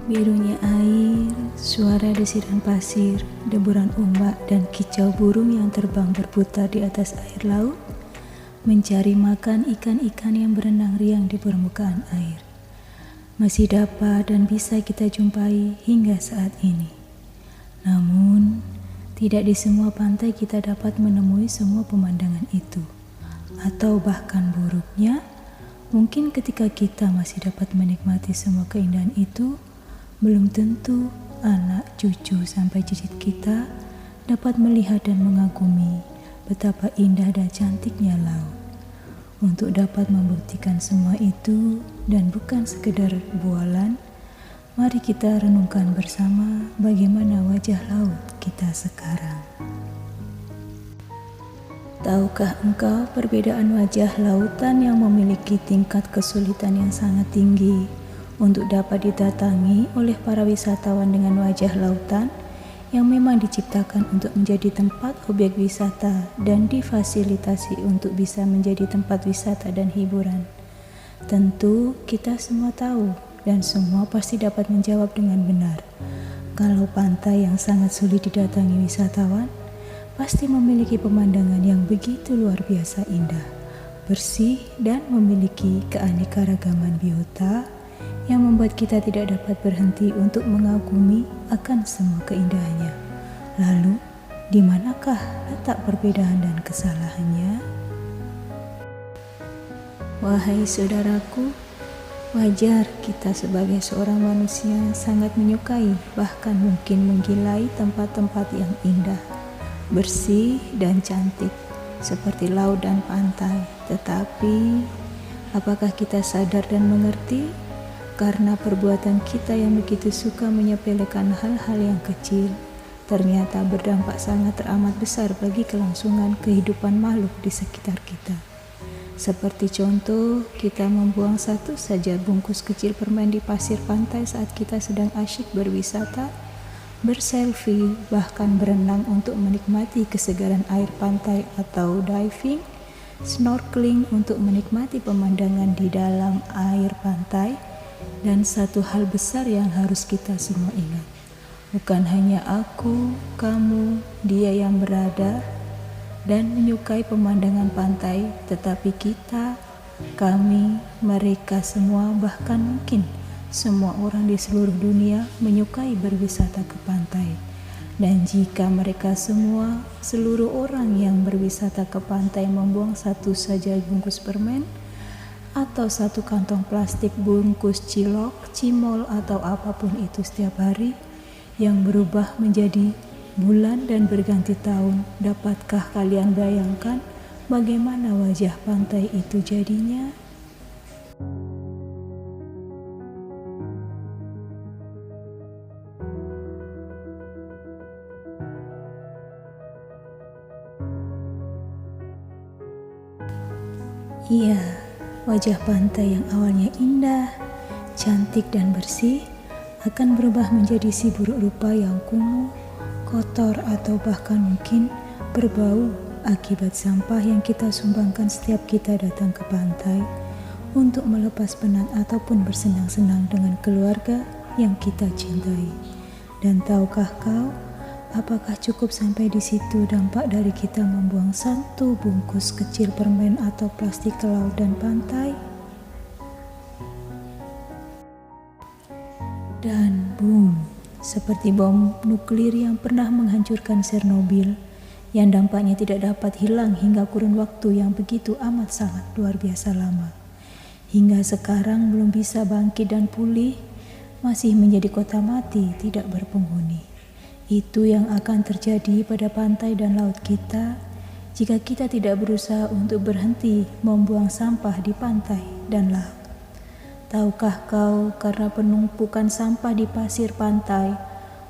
Birunya air, suara desiran pasir, deburan ombak, dan kicau burung yang terbang berputar di atas air laut, mencari makan ikan-ikan yang berenang riang di permukaan air. Masih dapat dan bisa kita jumpai hingga saat ini. Namun, tidak di semua pantai kita dapat menemui semua pemandangan itu. Atau bahkan buruknya, mungkin ketika kita masih dapat menikmati semua keindahan itu, belum tentu anak, cucu, sampai cicit kita dapat melihat dan mengagumi betapa indah dan cantiknya laut. Untuk dapat membuktikan semua itu dan bukan sekedar bualan, mari kita renungkan bersama bagaimana wajah laut kita sekarang. Tahukah engkau perbedaan wajah lautan yang memiliki tingkat kesulitan yang sangat tinggi untuk dapat didatangi oleh para wisatawan dengan wajah lautan yang memang diciptakan untuk menjadi tempat objek wisata dan difasilitasi untuk bisa menjadi tempat wisata dan hiburan? Tentu kita semua tahu dan semua pasti dapat menjawab dengan benar kalau pantai yang sangat sulit didatangi wisatawan pasti memiliki pemandangan yang begitu luar biasa indah, bersih, dan memiliki keanekaragaman biota yang membuat kita tidak dapat berhenti untuk mengagumi akan semua keindahannya. Lalu, di manakah letak perbedaan dan kesalahannya? Wahai saudaraku, wajar kita sebagai seorang manusia sangat menyukai, bahkan mungkin menggilai tempat-tempat yang indah, bersih, dan cantik, seperti laut dan pantai. Tetapi, apakah kita sadar dan mengerti? Karena perbuatan kita yang begitu suka menyepelekan hal-hal yang kecil, ternyata berdampak sangat teramat besar bagi kelangsungan kehidupan makhluk di sekitar kita. Seperti contoh, kita membuang satu saja bungkus kecil permen di pasir pantai saat kita sedang asyik berwisata, berselfie, bahkan berenang untuk menikmati kesegaran air pantai, atau diving, snorkeling untuk menikmati pemandangan di dalam air pantai. Dan satu hal besar yang harus kita semua ingat, bukan hanya aku, kamu, dia yang berada dan menyukai pemandangan pantai, tetapi kita, kami, mereka semua, bahkan mungkin semua orang di seluruh dunia menyukai berwisata ke pantai. Dan jika mereka semua, seluruh orang yang berwisata ke pantai membuang satu saja bungkus permen, atau satu kantong plastik bungkus cilok, cimol, atau apapun itu setiap hari, yang berubah menjadi bulan dan berganti tahun, dapatkah kalian bayangkan bagaimana wajah pantai itu jadinya? Iya, wajah pantai yang awalnya indah, cantik, dan bersih akan berubah menjadi si buruk rupa yang kumuh, kotor, atau bahkan mungkin berbau akibat sampah yang kita sumbangkan setiap kita datang ke pantai untuk melepas penat ataupun bersenang-senang dengan keluarga yang kita cintai. Dan tahukah kau, apakah cukup sampai di situ dampak dari kita membuang satu bungkus kecil permen atau plastik ke laut dan pantai? Dan boom, seperti bom nuklir yang pernah menghancurkan Chernobyl, yang dampaknya tidak dapat hilang hingga kurun waktu yang begitu amat sangat luar biasa lama. Hingga sekarang belum bisa bangkit dan pulih, masih menjadi kota mati tidak berpenghuni. Itu yang akan terjadi pada pantai dan laut kita jika kita tidak berusaha untuk berhenti membuang sampah di pantai dan laut. Tahukah kau, karena penumpukan sampah di pasir pantai,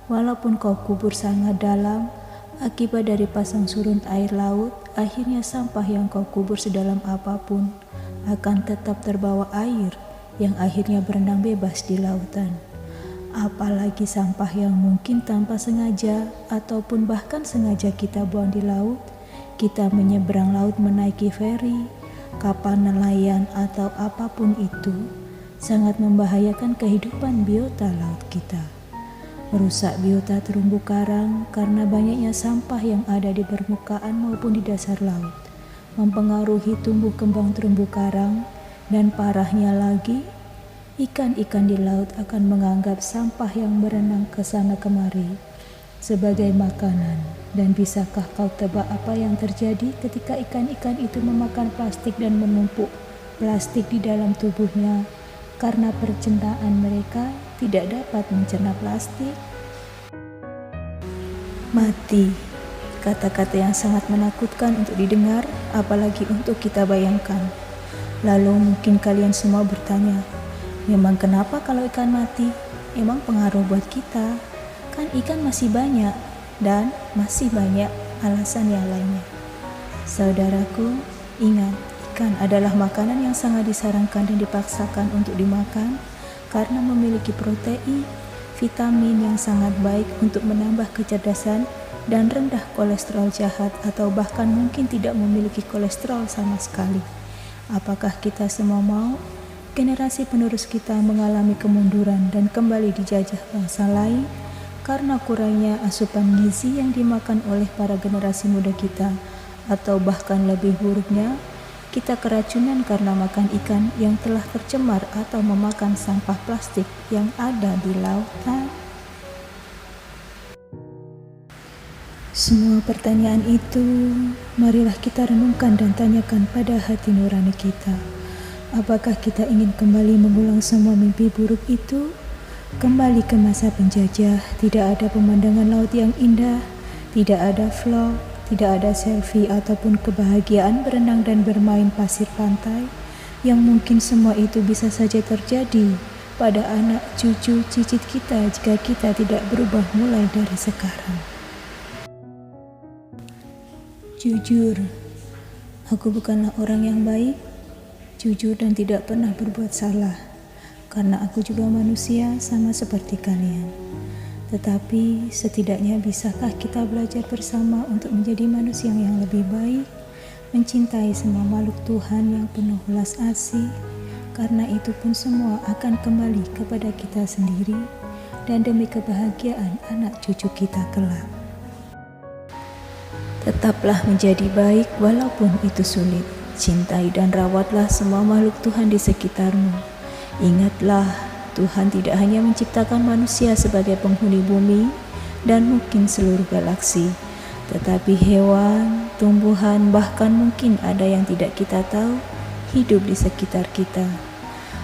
walaupun kau kubur sangat dalam, akibat dari pasang surut air laut, akhirnya sampah yang kau kubur sedalam apapun akan tetap terbawa air yang akhirnya berenang bebas di lautan. Apalagi sampah yang mungkin tanpa sengaja ataupun bahkan sengaja kita buang di laut, kita menyeberang laut menaiki feri, kapal nelayan, atau apapun itu. sangat membahayakan kehidupan biota laut kita. Merusak biota terumbu karang karena banyaknya sampah yang ada di permukaan maupun di dasar laut, mempengaruhi tumbuh kembang terumbu karang, dan parahnya lagi, ikan-ikan di laut akan menganggap sampah yang berenang ke sana kemari sebagai makanan. Dan bisakah kau tebak apa yang terjadi ketika ikan-ikan itu memakan plastik dan menumpuk plastik di dalam tubuhnya karena pencernaan mereka tidak dapat mencerna plastik? Mati. Kata-kata yang sangat menakutkan untuk didengar, apalagi untuk kita bayangkan. Lalu mungkin kalian semua bertanya, memang kenapa kalau ikan mati? Emang pengaruh buat kita? Kan ikan masih banyak, dan masih banyak alasan yang lainnya. Saudaraku, ingat, ikan adalah makanan yang sangat disarankan dan dipaksakan untuk dimakan karena memiliki protein, vitamin yang sangat baik untuk menambah kecerdasan dan rendah kolesterol jahat atau bahkan mungkin tidak memiliki kolesterol sama sekali. Apakah kita semua mau generasi penerus kita mengalami kemunduran dan kembali dijajah bangsa lain karena kurangnya asupan gizi yang dimakan oleh para generasi muda kita, atau bahkan lebih buruknya, kita keracunan karena makan ikan yang telah tercemar atau memakan sampah plastik yang ada di lautan? Semua pertanyaan itu, marilah kita renungkan dan tanyakan pada hati nurani kita. Apakah kita ingin kembali mengulang semua mimpi buruk itu? Kembali ke masa penjajah, tidak ada pemandangan laut yang indah, tidak ada vlog, tidak ada selfie ataupun kebahagiaan berenang dan bermain pasir pantai, yang mungkin semua itu bisa saja terjadi pada anak cucu cicit kita jika kita tidak berubah mulai dari sekarang. Jujur, aku bukanlah orang yang baik, jujur dan tidak pernah berbuat salah. Karena aku juga manusia sama seperti kalian. Tetapi setidaknya bisakah kita belajar bersama untuk menjadi manusia yang lebih baik, mencintai semua makhluk Tuhan yang penuh belas asih, karena itu pun semua akan kembali kepada kita sendiri dan demi kebahagiaan anak cucu kita kelak. Tetaplah menjadi baik walaupun itu sulit. Cintai dan rawatlah semua makhluk Tuhan di sekitarmu. Ingatlah, Tuhan tidak hanya menciptakan manusia sebagai penghuni bumi dan mungkin seluruh galaksi, tetapi hewan, tumbuhan, bahkan mungkin ada yang tidak kita tahu, hidup di sekitar kita.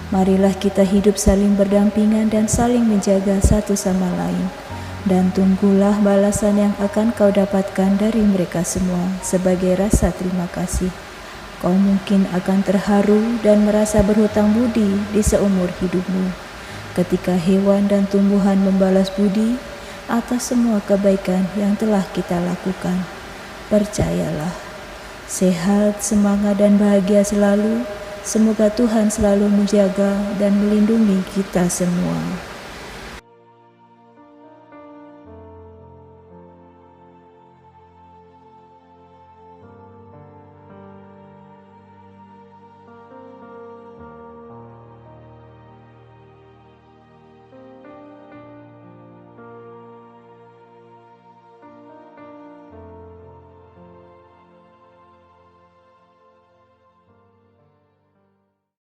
Marilah kita hidup saling berdampingan dan saling menjaga satu sama lain. Dan tunggulah balasan yang akan kau dapatkan dari mereka semua sebagai rasa terima kasih. Kau mungkin akan terharu dan merasa berhutang budi di seumur hidupmu ketika hewan dan tumbuhan membalas budi atas semua kebaikan yang telah kita lakukan. Percayalah, sehat, semangat dan bahagia selalu. Semoga Tuhan selalu menjaga dan melindungi kita semua.